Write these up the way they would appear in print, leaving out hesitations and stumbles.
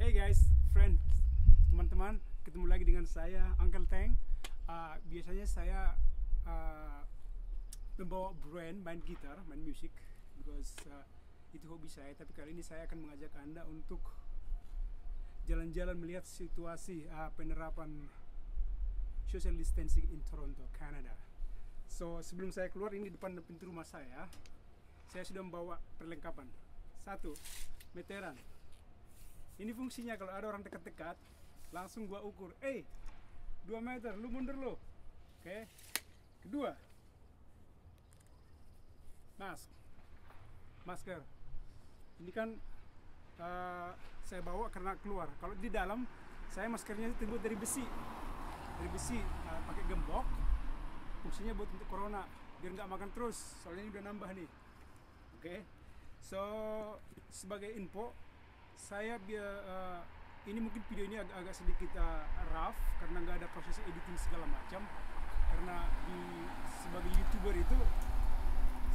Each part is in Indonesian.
Hey guys, friends, teman-teman, ketemu lagi dengan saya, Uncle Teng. Biasanya saya membawa brand, main gitar, main musik, because itu hobi saya. Tapi kali ini saya akan mengajak Anda untuk jalan-jalan melihat situasi penerapan social distancing in Toronto, Canada. So sebelum saya keluar, ini depan pintu rumah saya sudah membawa perlengkapan. Satu, meteran. Ini fungsinya kalau ada orang dekat-dekat, langsung gua ukur. 2 meter, lu mundur lu. Oke. Kedua, masker. Ini kan saya bawa karena keluar. Kalau di dalam, saya maskernya terbuat dari besi. Pakai gembok. Fungsinya buat untuk corona, biar nggak makan terus. Soalnya ini udah nambah nih. Oke. So sebagai info, saya ini mungkin video ini agak sedikit rough karena nggak ada proses editing segala macam. Karena sebagai YouTuber itu,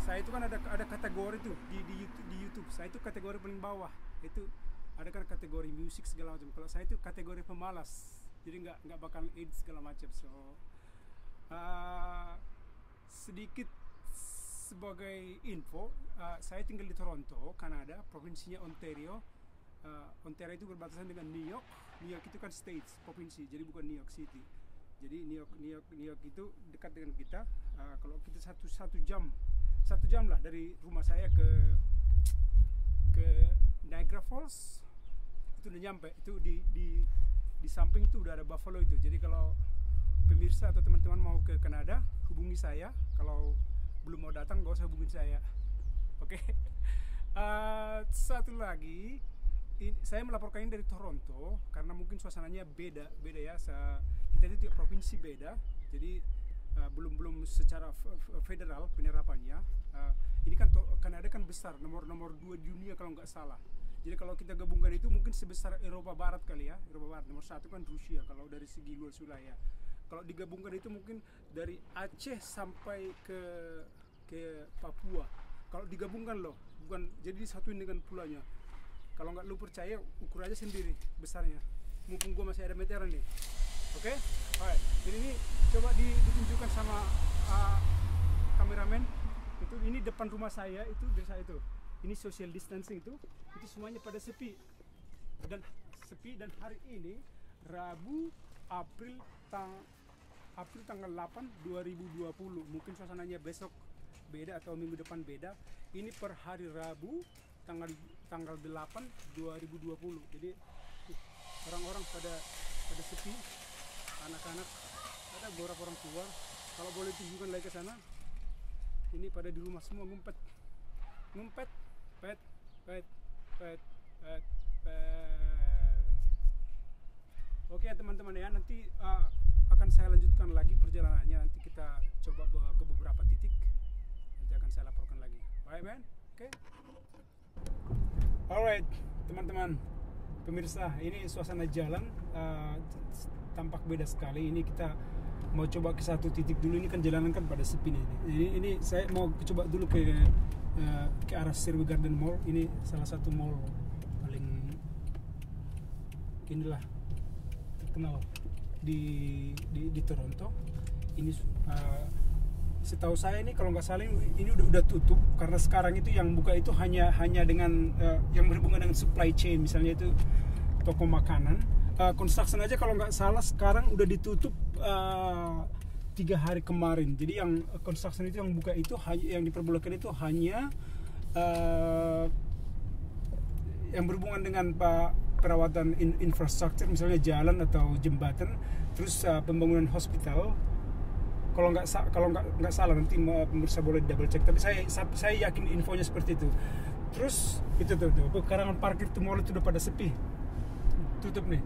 saya itu kan ada kategori tuh di YouTube. Saya itu kategori paling bawah. Itu ada kan kategori musik segala macam. Kalau saya itu kategori pemalas, jadi nggak bakal edit segala macam. So sedikit sebagai info, saya tinggal di Toronto, Kanada, provinsinya Ontario. Ontario itu berbatasan dengan New York. New York itu kan states, provinsi, jadi bukan New York City. Jadi New York itu dekat dengan kita. Kalau kita satu jam lah dari rumah saya ke Niagara Falls, itu udah nyampe. Itu di samping itu udah ada Buffalo itu. Jadi kalau pemirsa atau teman-teman mau ke Kanada, hubungi saya. Kalau belum mau datang, gak usah hubungin saya. Oke. Satu lagi, saya melaporkan ini dari Toronto karena mungkin suasananya beda ya. Kita itu tiap provinsi beda, jadi belum secara federal penerapannya. Ini kan Kanada kan besar, nomor 2 dunia kalau nggak salah. Jadi kalau kita gabungkan itu mungkin sebesar Eropa Barat kali ya. Eropa Barat nomor 1 kan Rusia kalau dari segi luas wilayah. Kalau digabungkan itu mungkin dari Aceh sampai ke Papua. Kalau digabungkan loh, bukan jadi disatuin dengan pulaunya. Kalau nggak lu percaya, ukur aja sendiri besarnya. Mumpung gua masih ada meteran nih. Oke? Alright. Jadi ini coba ditunjukkan sama kameramen. Itu ini depan rumah saya, itu desa itu. Ini social distancing itu semuanya pada sepi. Dan hari ini Rabu April tanggal 8 2020. Mungkin suasananya besok beda atau minggu depan beda. Ini per hari Rabu tanggal 8 2020. Jadi orang-orang pada sepi, anak-anak, ada beberapa orang keluar. Kalau boleh tunjukkan lagi ke sana, ini pada di rumah semua ngumpet, pet. Oke teman-teman ya, nanti akan saya lanjutkan lagi perjalanannya. Nanti kita coba ke beberapa titik, nanti akan saya laporkan lagi. Alright man, oke. Alright teman-teman pemirsa, ini suasana jalan tampak beda sekali. Ini kita mau coba ke satu titik dulu. Ini kan jalanan kan pada sepi nih. Ini saya mau coba dulu ke arah Sherway Garden Mall. Ini salah satu mall paling inilah terkenal di Toronto. Ini setahu saya ini kalau nggak salah ini udah tutup karena sekarang itu yang buka itu hanya dengan yang berhubungan dengan supply chain, misalnya itu toko makanan. Construction aja kalau nggak salah sekarang udah ditutup 3 hari kemarin. Jadi yang construction itu yang buka itu yang diperbolehkan itu hanya yang berhubungan dengan perawatan infrastruktur, misalnya jalan atau jembatan, terus pembangunan hospital. Kalau nggak salah, nanti pemirsa boleh double check, tapi saya yakin infonya seperti itu. Terus itu tuh pekarangan parkir tuh mall itu udah pada sepi, tutup nih.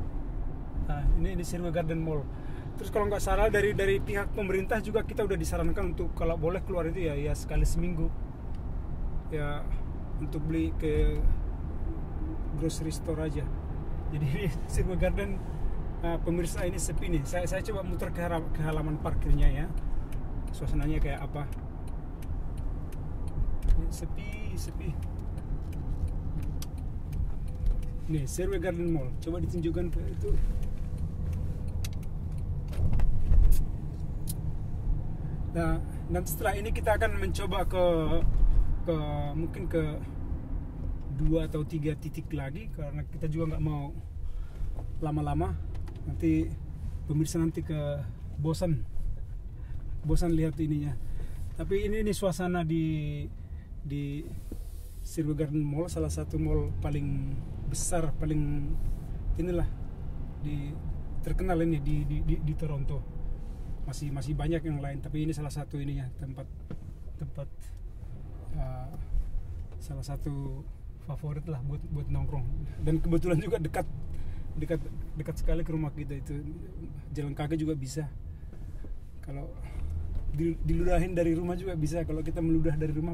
Nah, ini Sherway Garden Mall. Terus kalau nggak salah dari pihak pemerintah juga kita udah disarankan untuk kalau boleh keluar itu ya sekali seminggu ya, untuk beli ke grocery store aja. Jadi ini Sherway Garden, pemirsa, ini sepi nih. Saya coba muter ke halaman parkirnya ya, suasananya kayak apa. Ini sepi. Nih, Serwe Garden Mall. Coba ditunjukkan ke itu. Nah, nanti setelah ini kita akan mencoba ke mungkin ke 2 atau 3 titik lagi, karena kita juga nggak mau lama-lama. Nanti pemirsa nanti bosan lihat ininya. Tapi ini suasana di Serwe Garden Mall, salah satu mall paling besar, paling inilah terkenal ini di Toronto. Masih banyak yang lain, tapi ini salah satu ininya, tempat salah satu favorit lah buat nongkrong. Dan kebetulan juga dekat sekali ke rumah kita, itu jalan kaki juga bisa. Kalau diludahin dari rumah juga bisa. Kalau kita meludah dari rumah,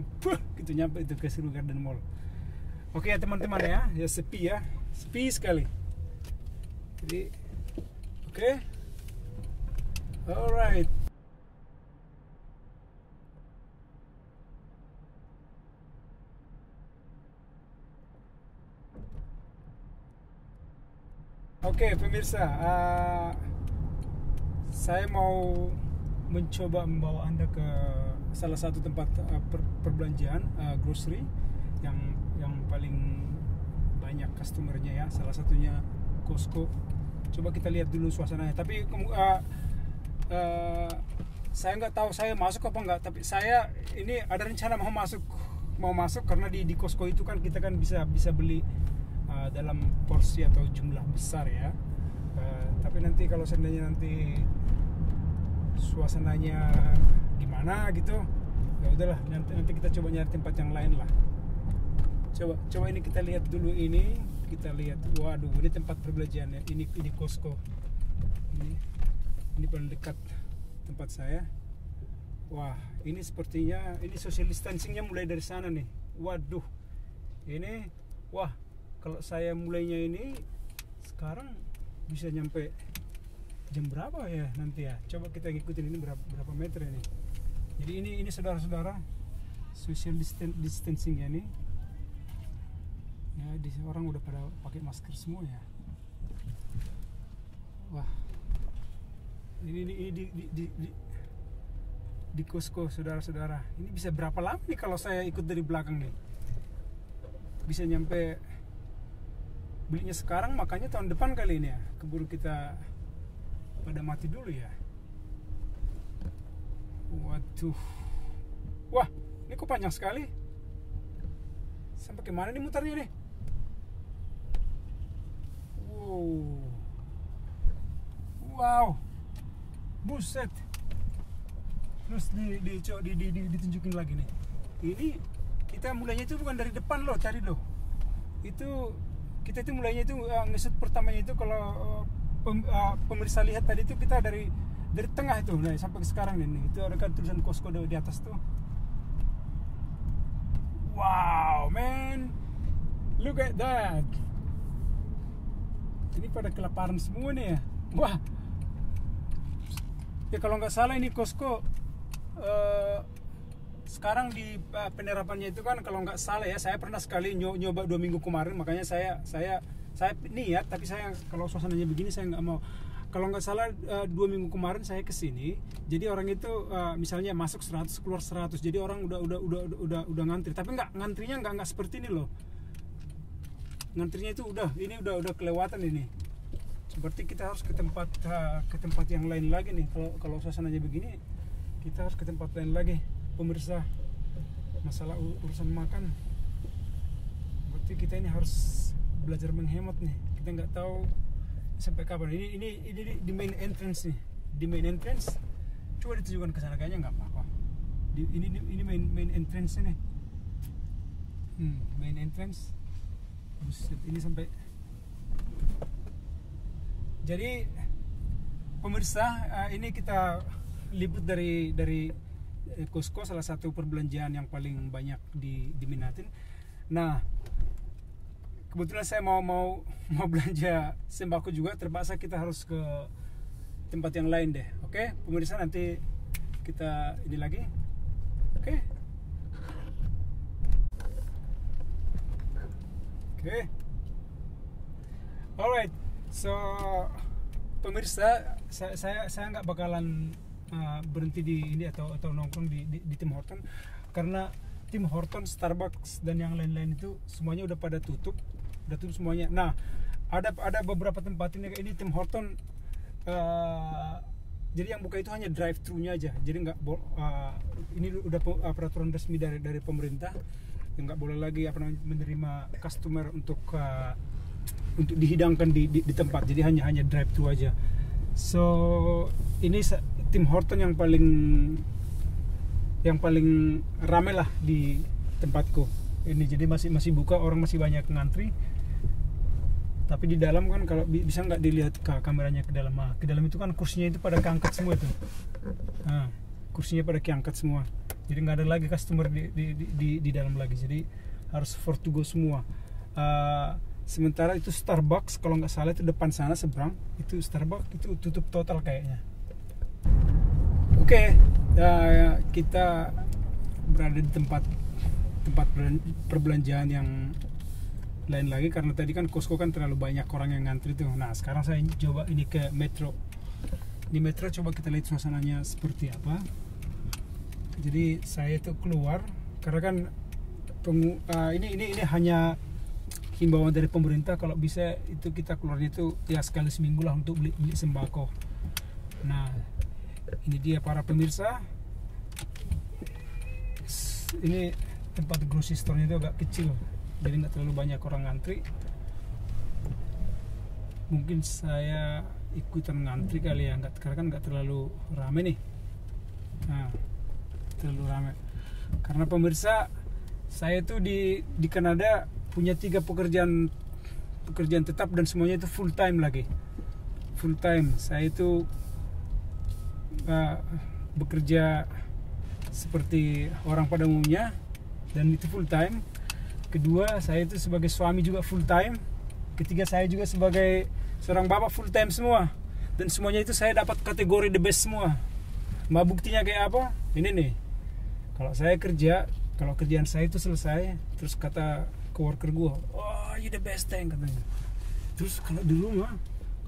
gitu nyampe itu ke Serwe Garden Mall. Oke ya teman-teman ya sepi sekali. Jadi oke. Alright. Oke pemirsa, saya mau mencoba membawa Anda ke salah satu tempat perbelanjaan grocery yang paling banyak customernya ya. Salah satunya Costco. Coba kita lihat dulu suasananya. Tapi saya nggak tahu saya masuk apa enggak. Tapi saya ini ada rencana mau masuk karena di Costco itu kan kita kan bisa beli dalam porsi atau jumlah besar ya. Tapi nanti kalau seandainya nanti suasananya gimana gitu, ya udahlah, nanti kita coba nyari tempat yang lain lah. Coba ini kita lihat dulu ini. Kita lihat, waduh, ini tempat perbelanjaan ya. Ini Costco. Ini paling dekat tempat saya. Wah, ini sepertinya ini social distancingnya mulai dari sana nih. Waduh, ini wah, kalau saya mulainya ini sekarang bisa nyampe jam berapa ya nanti ya? Coba kita ngikutin ini berapa meter ini. Jadi ini saudara-saudara, social distancing ya nih. Ya, orang udah pada pakai masker semua ya. Wah, ini di Costco saudara-saudara. Ini bisa berapa lama nih kalau saya ikut dari belakang nih? Bisa nyampe belinya sekarang, makanya tahun depan kali ini ya. Keburu kita pada mati dulu ya. Waduh. Wah, ini kok panjang sekali. Sampai kemana nih mutarnya nih? Wow. Buset. Terus ditunjukin lagi nih. Ini kita mulainya itu bukan dari depan loh, cari loh. Itu kita itu mulainya itu ngesut pertamanya itu kalau pemirsa lihat tadi itu kita dari tengah itu, nah sampai sekarang ini itu ada kan tulisan Costco di atas tuh. Wow, man, look at that. Ini pada kelaparan semua nih ya. Wah, ya kalau nggak salah ini Costco sekarang di penerapannya itu kan, kalau nggak salah ya, saya pernah sekali nyoba 2 minggu kemarin, makanya saya niat, tapi saya kalau suasananya begini saya nggak mau. Kalau nggak salah 2 minggu kemarin saya kesini, jadi orang itu misalnya masuk 100 keluar 100, jadi orang udah ngantri, tapi ngantrinya nggak seperti ini loh. Ngantrinya itu udah kelewatan ini. Seperti kita harus ke tempat yang lain lagi nih. Kalau suasananya begini, kita harus ke tempat lain lagi. Pemirsa, masalah urusan makan, berarti kita ini harus belajar menghemat nih. Kita nggak tahu sampai kapan. Ini di main entrance nih. Di main entrance, coba ditujukan ke sana, kayaknya nggak apa-apa. Ini main entrance nih. Main entrance. Buset, ini sampai. Jadi pemirsa, ini kita libut dari Costco, salah satu perbelanjaan yang paling banyak diminatin. Nah, kebetulan saya mau belanja sembako juga, terpaksa kita harus ke tempat yang lain deh. Oke, pemirsa, nanti kita ini lagi. Oke. Alright, so pemirsa, saya nggak bakalan berhenti di ini atau nongkrong di Tim Horton, karena Tim Horton, Starbucks dan yang lain-lain itu semuanya udah tutup semuanya. Nah, ada beberapa tempat ini Tim Horton, jadi yang buka itu hanya drive-thru-nya aja. Jadi nggak ini udah peraturan resmi dari pemerintah, yang nggak boleh lagi menerima customer untuk dihidangkan di tempat. Jadi hanya drive-thru aja. So ini Tim Horton yang paling rame lah di tempatku ini. Jadi masih buka, orang masih banyak ngantri. Tapi di dalam kan, kalau bisa nggak dilihat kameranya ke dalam. Ke dalam itu kan kursinya itu pada keangkat semua itu. Nah, kursinya pada keangkat semua. Jadi nggak ada lagi customer di dalam lagi. Jadi harus for to go semua. Sementara itu Starbucks, kalau nggak salah itu depan sana seberang, itu Starbucks itu tutup total kayaknya. Oke, kita berada di tempat perbelanjaan yang lain lagi, karena tadi kan Costco kan terlalu banyak orang yang ngantri tuh. Nah, sekarang saya coba ini ke Metro. Di Metro coba kita lihat suasananya seperti apa. Jadi saya itu keluar karena kan ini hanya himbauan dari pemerintah, kalau bisa itu kita keluarnya itu ya sekali seminggu lah untuk beli sembako. Nah, ini dia para pemirsa. Ini tempat grocery store-nya itu agak kecil, jadi nggak terlalu banyak orang ngantri. Mungkin saya ikutan ngantri kali ya, karena kan nggak terlalu rame nih. Nah, terlalu rame karena pemirsa, saya tuh di Kanada punya 3 pekerjaan tetap, dan semuanya itu full time lagi. Full time. Saya itu bekerja seperti orang pada umumnya, dan itu full time. Kedua, saya itu sebagai suami juga full time. Ketiga, saya juga sebagai seorang bapak full time semua. Dan semuanya itu saya dapat kategori the best semua. Mau buktinya kayak apa? Ini nih. Kalau saya kerja, kalau kerjaan saya itu selesai, terus kata coworker gue, oh you the best thing katanya. Terus kalau di rumah,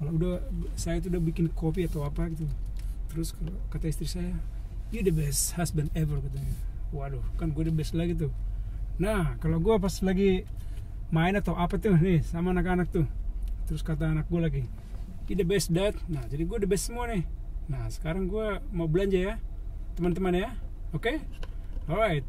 kalau saya itu udah bikin kopi atau apa gitu, terus kalau kata istri saya, you the best husband ever katanya. Waduh, kan gue the best lagi tuh. Nah, kalau gue pas lagi main atau apa tuh nih sama anak-anak tuh, terus kata anak gue lagi, you the best dad. Nah, jadi gue the best semua nih. Nah, sekarang gue mau belanja ya teman-teman ya. Oke? Alright.